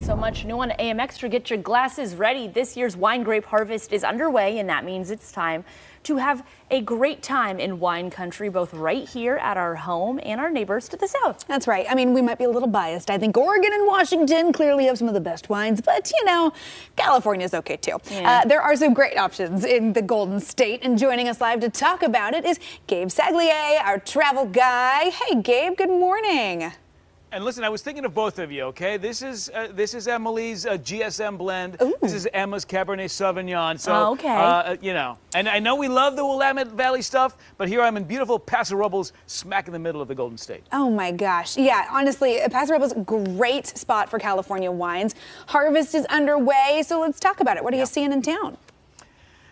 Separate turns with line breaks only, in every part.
So much new on AM Extra. Get your glasses ready. This year's wine grape harvest is underway, and that means it's time to have a great time in wine country, both right here at our home and our neighbors to the south.
That's right. I mean, we might be a little biased. I think Oregon and Washington clearly have some of the best wines, but you know, California's okay too.
Yeah.
There are some great options in the Golden State, and joining us live to talk about it is Gabe Saglier, our travel guy. Hey, Gabe, good morning.
And listen, I was thinking of both of you, okay? This is Emily's GSM blend.
Ooh.
This is Emma's Cabernet Sauvignon. So,
okay.
you know, and I know we love the Willamette Valley stuff, but here I'm in beautiful Paso Robles, smack in the middle of the Golden State.
Oh my gosh. Yeah, honestly, Paso Robles, great spot for California wines. Harvest is underway, so let's talk about it. What are you seeing in town?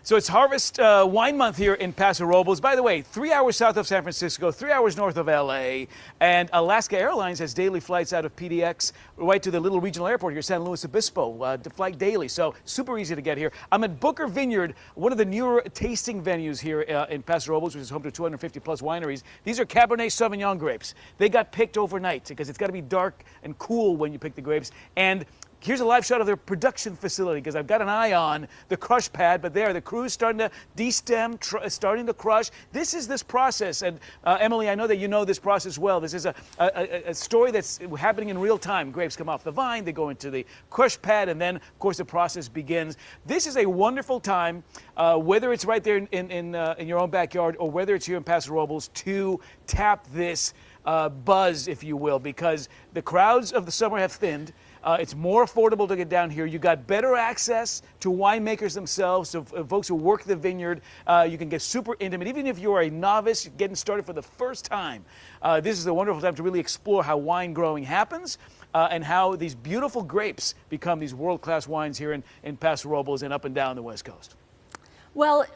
So it's Harvest Wine Month here in Paso Robles. By the way, 3 hours south of San Francisco, 3 hours north of LA, and Alaska Airlines has daily flights out of PDX right to the little regional airport here, San Luis Obispo, to flight daily. So super easy to get here. I'm at Booker Vineyard, one of the newer tasting venues here in Paso Robles, which is home to 250 plus wineries. These are Cabernet Sauvignon grapes. They got picked overnight because it's got to be dark and cool when you pick the grapes. And here's a live shot of their production facility because I've got an eye on the crush pad, but there, the crew's starting to destem, starting to crush. This is this process, and Emily, I know that you know this process well. This is a story that's happening in real time. Grapes come off the vine, they go into the crush pad, and then, of course, the process begins. This is a wonderful time, whether it's right there in your own backyard or whether it's here in Paso Robles, to tap this buzz, if you will, because the crowds of the summer have thinned. It's more affordable to get down here. You got better access to winemakers themselves, so folks who work the vineyard. You can get super intimate. Even if you're a novice getting started for the first time, this is a wonderful time to really explore how wine growing happens and how these beautiful grapes become these world-class wines here in Paso Robles and up and down the West Coast.
Well,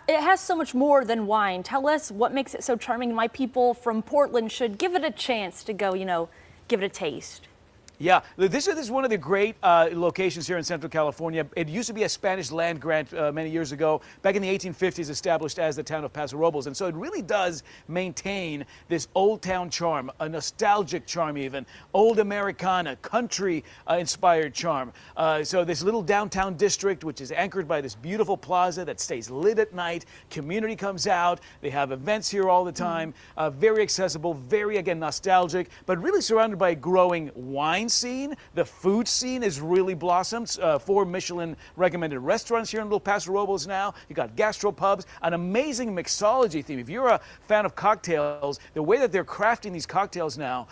it has so much more than wine. Tell us what makes it so charming. My people from Portland should give it a chance to go, you know, give it a taste.
Yeah, this is one of the great locations here in Central California. It used to be a Spanish land grant many years ago, back in the 1850s, established as the town of Paso Robles. And so it really does maintain this old town charm, a nostalgic charm even, old Americana, country-inspired charm. So this little downtown district, which is anchored by this beautiful plaza that stays lit at night, community comes out, they have events here all the time, very accessible, very, again, nostalgic, but really surrounded by a growing wine scene. The food scene is really blossomed. 4 Michelin recommended restaurants here in Little Paso Robles now. You got gastropubs, an amazing mixology theme. If you're a fan of cocktails, the way that they're crafting these cocktails now,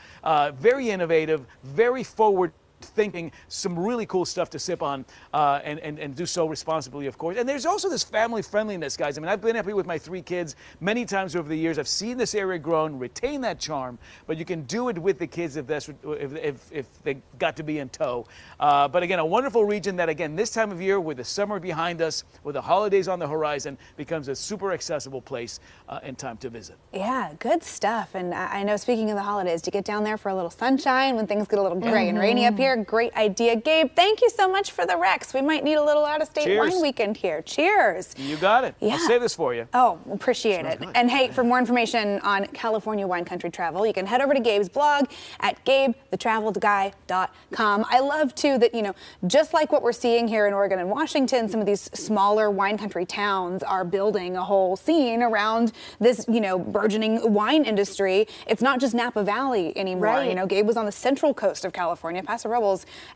very innovative, very forward thinking, some really cool stuff to sip on and do so responsibly, of course. And there's also this family friendliness, guys. I mean, I've been up here with my 3 kids many times over the years. I've seen this area grow and retain that charm, but you can do it with the kids if they got to be in tow. But again, a wonderful region that, again, this time of year with the summer behind us, with the holidays on the horizon, becomes a super accessible place and time to visit.
Yeah, good stuff. And I know, speaking of the holidays, to get down there for a little sunshine when things get a little gray and rainy up here, great idea. Gabe, thank you so much for the Rex. We might need a little out-of-state wine weekend here. Cheers.
You got it.
Yeah.
I'll save this for you.
Oh, appreciate it. And hey, for more information on California wine country travel, you can head over to Gabe's blog at gabethetravelguy.com. I love, too, that, you know, just like what we're seeing here in Oregon and Washington, some of these smaller wine country towns are building a whole scene around this, you know, burgeoning wine industry. It's not just Napa Valley anymore.
Right.
You know, Gabe was on the central coast of California, Paso Robles,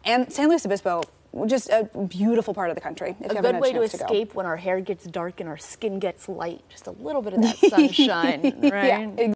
and San Luis Obispo. Just a beautiful part of the country. If you
a good way to
go.
escape when our hair gets dark and our skin gets light. Just a little bit of that sunshine, right?
Yeah.